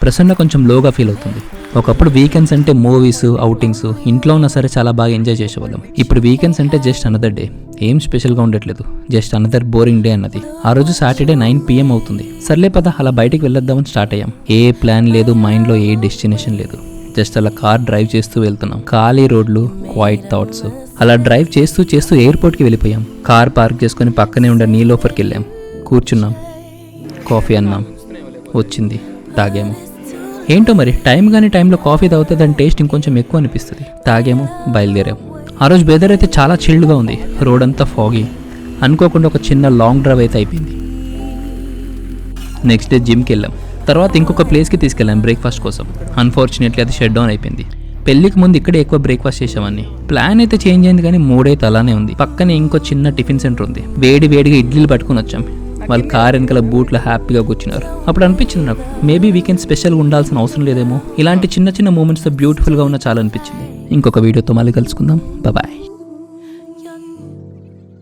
ప్రసన్న కొంచెం లోగా ఫీల్ అవుతుంది. ఒకప్పుడు వీకెండ్స్ అంటే మూవీస్, అవుటింగ్స్, ఇంట్లో ఉన్నా సరే చాలా బాగా ఎంజాయ్ చేసేవాళ్ళం. ఇప్పుడు వీకెండ్స్ అంటే జస్ట్ అనదర్ డే, ఏం స్పెషల్గా ఉండట్లేదు, జస్ట్ అనదర్ బోరింగ్ డే అన్నది. ఆ రోజు సాటర్డే 9 PM అవుతుంది. సర్లే పద అలా బయటికి వెళ్ళొద్దామని స్టార్ట్ అయ్యాం. ఏ ప్లాన్ లేదు, మైండ్లో ఏ డెస్టినేషన్ లేదు, జస్ట్ అలా కార్ డ్రైవ్ చేస్తూ వెళ్తున్నాం. ఖాళీ రోడ్లు, క్వైట్ థాట్స్. అలా డ్రైవ్ చేస్తూ చేస్తూ ఎయిర్పోర్ట్కి వెళ్ళిపోయాం. కార్ పార్క్ చేసుకుని పక్కనే ఉండే నీలోఫర్కి వెళ్ళాం. కూర్చున్నాం, కాఫీ అన్నాం, వచ్చింది, తాగాము. ఏంటో మరి టైం కానీ టైంలో కాఫీ తాగితే దాని టేస్ట్ ఇంకొంచెం ఎక్కువ అనిపిస్తుంది. తాగాము, బయలుదేరాము. ఆ రోజు వెదర్ అయితే చాలా చిల్డ్గా ఉంది, రోడ్ అంతా ఫాగీ. అనుకోకుండా ఒక చిన్న లాంగ్ డ్రైవ్ అయితే అయిపోయింది. నెక్స్ట్ డే జిమ్కి వెళ్ళాం. తర్వాత ఇంకొక ప్లేస్కి తీసుకెళ్ళాం బ్రేక్ఫాస్ట్ కోసం. అన్ఫార్చునేట్లీ అది షట్ డౌన్ అయిపోయింది. పెళ్లికి ముందు ఇక్కడే ఎక్కువ బ్రేక్ఫాస్ట్ చేసామని. ప్లాన్ అయితే చేంజ్ అయింది కానీ మూడైతే అలానే ఉంది. పక్కనే ఇంకో చిన్న టిఫిన్ సెంటర్ ఉంది. వేడిగా ఇడ్లీలు పట్టుకుని వచ్చాం. వాళ్ళు కార్ వెనకాల బూట్లో హ్యాపీగా కూర్చున్నారు. అప్పుడు అనిపించింది నాకు, మేబీ వీకెండ్ స్పెషల్గా ఉండాల్సిన అవసరం లేదేమో. ఇలాంటి చిన్న చిన్న మూమెంట్స్తో బ్యూటిఫుల్గా ఉన్న చాలా అనిపించింది. ఇంకొక వీడియోతో మళ్ళీ కలుసుకుందాం. బాయ్.